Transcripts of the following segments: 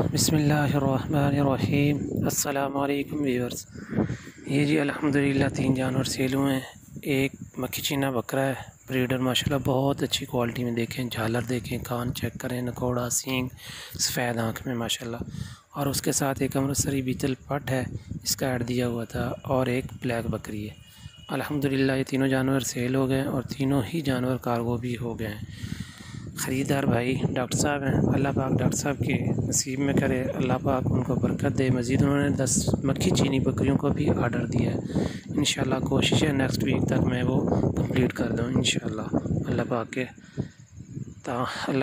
बिस्मिल्लाहिर्रहमानिर्रहीम। अस्सलामु अलैकुम व्यूअर्स। ये जी अल्हम्दुलिल्लाह 3 जानवर सेल हुए हैं। एक मक्खी चीना बकरा है, ब्रीडर माशाल्लाह बहुत अच्छी क्वालिटी में। देखें झालर, देखें कान चेक करें, नकोड़ा सींग, सफ़ेद आँख में माशाल्लाह। और उसके साथ एक अमृतसरी बीतल पट है, इसका ऐड दिया हुआ था, और एक ब्लैक बकरी है। अल्हम्दुलिल्लाह ये तीनों जानवर सेल हो गए और तीनों ही जानवर कार्गो भी हो गए हैं। ख़रीदार भाई डॉक्टर साहब हैं। अल्लाह पाक डॉक्टर साहब के नसीब में करे, अल्लाह पाक उनको बरकत दे। मज़ीद उन्होंने 10 मक्खी चीनी बकरियों को भी आर्डर दिया है। इंशाल्लाह कोशिश है नेक्स्ट वीक तक मैं वो कंप्लीट कर दूँ इंशाल्लाह, अल्लाह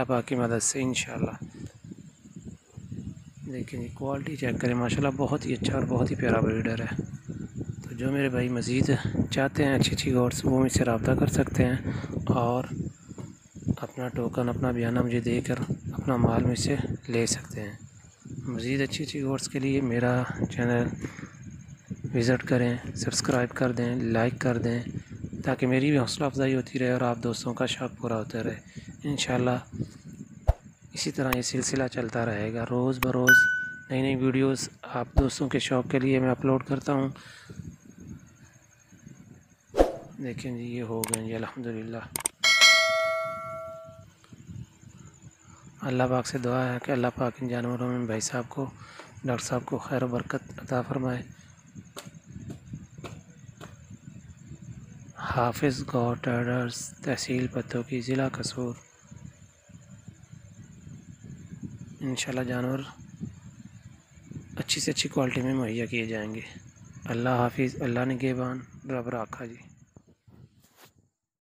पाक की मदद से इंशाल्लाह। देखिए जी क्वालिटी चेक करें, माशाल्लाह बहुत ही अच्छा और बहुत ही प्यारा ब्रीडर है। तो जो मेरे भाई मज़ीद चाहते हैं अच्छी अच्छी गोट्स, वो मुझसे रब्ता कर सकते हैं और अपना टोकन, अपना बयाना मुझे देकर अपना माल मुझसे ले सकते हैं। मज़ीद अच्छी अच्छी गोट्स के लिए मेरा चैनल विज़िट करें, सब्सक्राइब कर दें, लाइक कर दें, ताकि मेरी भी हौसला अफजाई होती रहे और आप दोस्तों का शौक़ पूरा होता रहे। इंशाल्लाह इसी तरह ये सिलसिला चलता रहेगा। रोज़ बरोज़ नई नई वीडियोस आप दोस्तों के शौक़ के लिए मैं अपलोड करता हूँ। देखें जी ये हो गए जी अल्हम्दुलिल्लाह। अल्लाह पाक से दुआ है कि अल्लाह पाक इन जानवरों में भाई साहब को, डॉक्टर साहब को खैर व बरकत अता फ़रमाए। हाफिज़ गॉड ट्रेडर्स, तहसील पत्तों, ज़िला कसूर। इंशाल्लाह जानवर अच्छी से अच्छी क्वालिटी में मुहैया किए जाएंगे। अल्लाह हाफिज़, अल्लाह निगहबान, रब राखा जी।